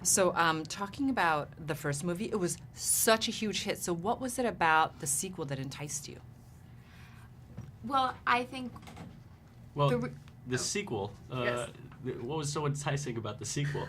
So, talking about the first movie, it was such a huge hit. So, what was it about the sequel that enticed you? Well, I think Well, the sequel. Yes. What was so enticing about the sequel?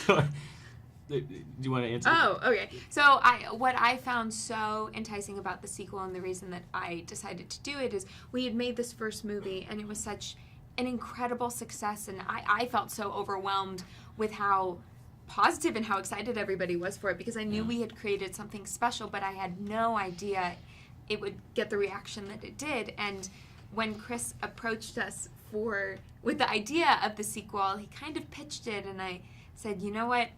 Do you want to answer? Oh, okay. So what I found so enticing about the sequel, and the reason that I decided to do it, is we had made this first movie and it was such an incredible success, and I felt so overwhelmed with how positive and how excited everybody was for it, because I knew we had created something special, but I had no idea it would get the reaction that it did. And when Chris approached us with the idea of the sequel, he kind of pitched it, and I said, you know what?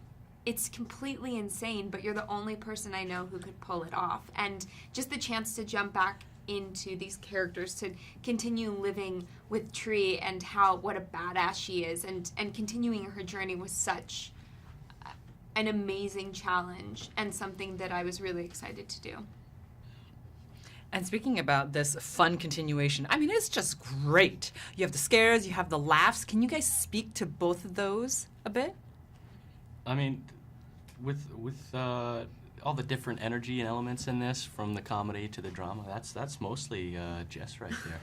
It's completely insane, but you're the only person I know who could pull it off. And just the chance to jump back into these characters, to continue living with Tree and what a badass she is, and continuing her journey was such an amazing challenge and something that I was really excited to do. And speaking about this fun continuation, I mean, it's just great. You have the scares, you have the laughs. Can you guys speak to both of those a bit? I mean, with all the different energy and elements in this, from the comedy to the drama, that's mostly Jess right there.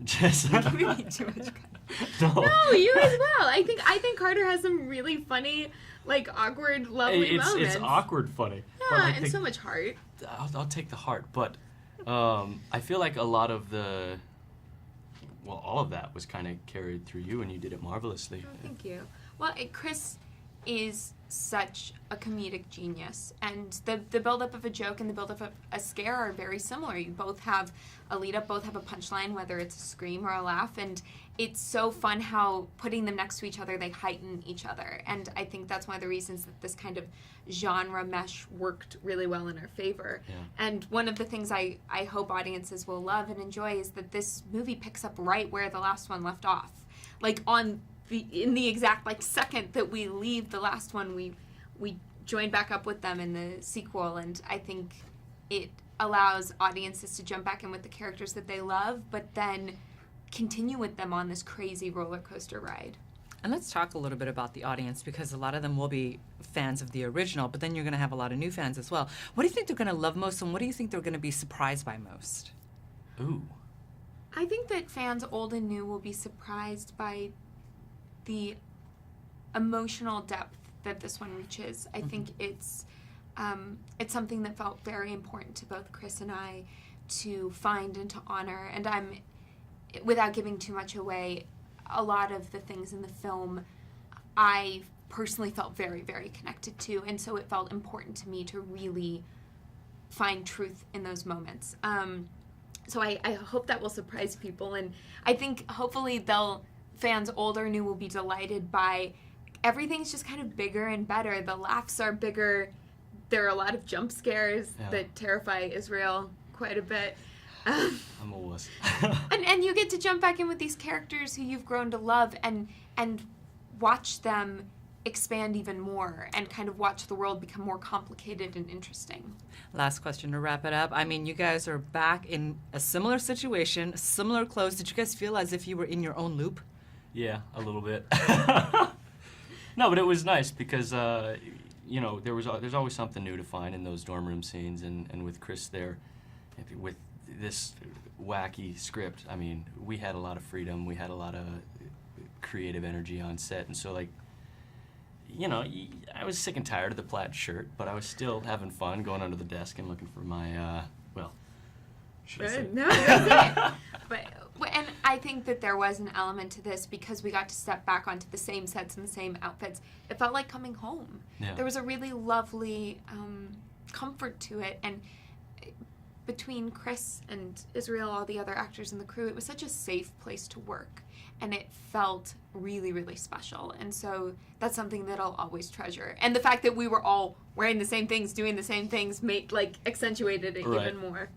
Jess. Giving me too much credit. No, you as well. I think Carter has some really funny, awkward, lovely moments. It's awkward funny. Yeah, and so much heart. I'll take the heart, but I feel like a lot of all of that was kind of carried through you, and you did it marvelously. Oh, thank you. Well, Chris is such a comedic genius, and the build-up of a joke and the build-up of a scare are very similar. You both have a lead-up, both have a punchline, whether it's a scream or a laugh, and it's so fun how, putting them next to each other, they heighten each other. And I think that's one of the reasons that this kind of genre mesh worked really well in our favor. Yeah. And one of the things I hope audiences will love and enjoy is that this movie picks up right where the last one left off. In the exact second that we leave the last one, we join back up with them in the sequel, and I think it allows audiences to jump back in with the characters that they love, but then continue with them on this crazy roller coaster ride. And let's talk a little bit about the audience, because a lot of them will be fans of the original, but then you're going to have a lot of new fans as well. What do you think they're going to love most, and what do you think they're going to be surprised by most? Ooh. I think that fans old and new will be surprised by the emotional depth that this one reaches. I think it's something that felt very important to both Chris and I to find and to honor. And without giving too much away, a lot of the things in the film I personally felt very, very connected to, and so it felt important to me to really find truth in those moments. So I hope that will surprise people, and I think hopefully fans old or new will be delighted by everything's just kind of bigger and better. The laughs are bigger. There are a lot of jump scares that terrify Israel quite a bit. I'm a wuss. and you get to jump back in with these characters who you've grown to love and watch them expand even more and kind of watch the world become more complicated and interesting. Last question to wrap it up. I mean, you guys are back in a similar situation, similar clothes. Did you guys feel as if you were in your own loop? Yeah, a little bit. No, but it was nice because, there's always something new to find in those dorm room scenes, and with Chris there, with this wacky script, I mean, we had a lot of freedom, we had a lot of creative energy on set, and so, I was sick and tired of the plaid shirt, but I was still having fun going under the desk and looking for my, should I say? No, that's it. And I think that there was an element to this because we got to step back onto the same sets and the same outfits. It felt like coming home. Yeah. There was a really lovely comfort to it, and between Chris and Israel, all the other actors in the crew, it was such a safe place to work, and it felt really, really special. And so that's something that I'll always treasure. And the fact that we were all wearing the same things, doing the same things, accentuated it even more.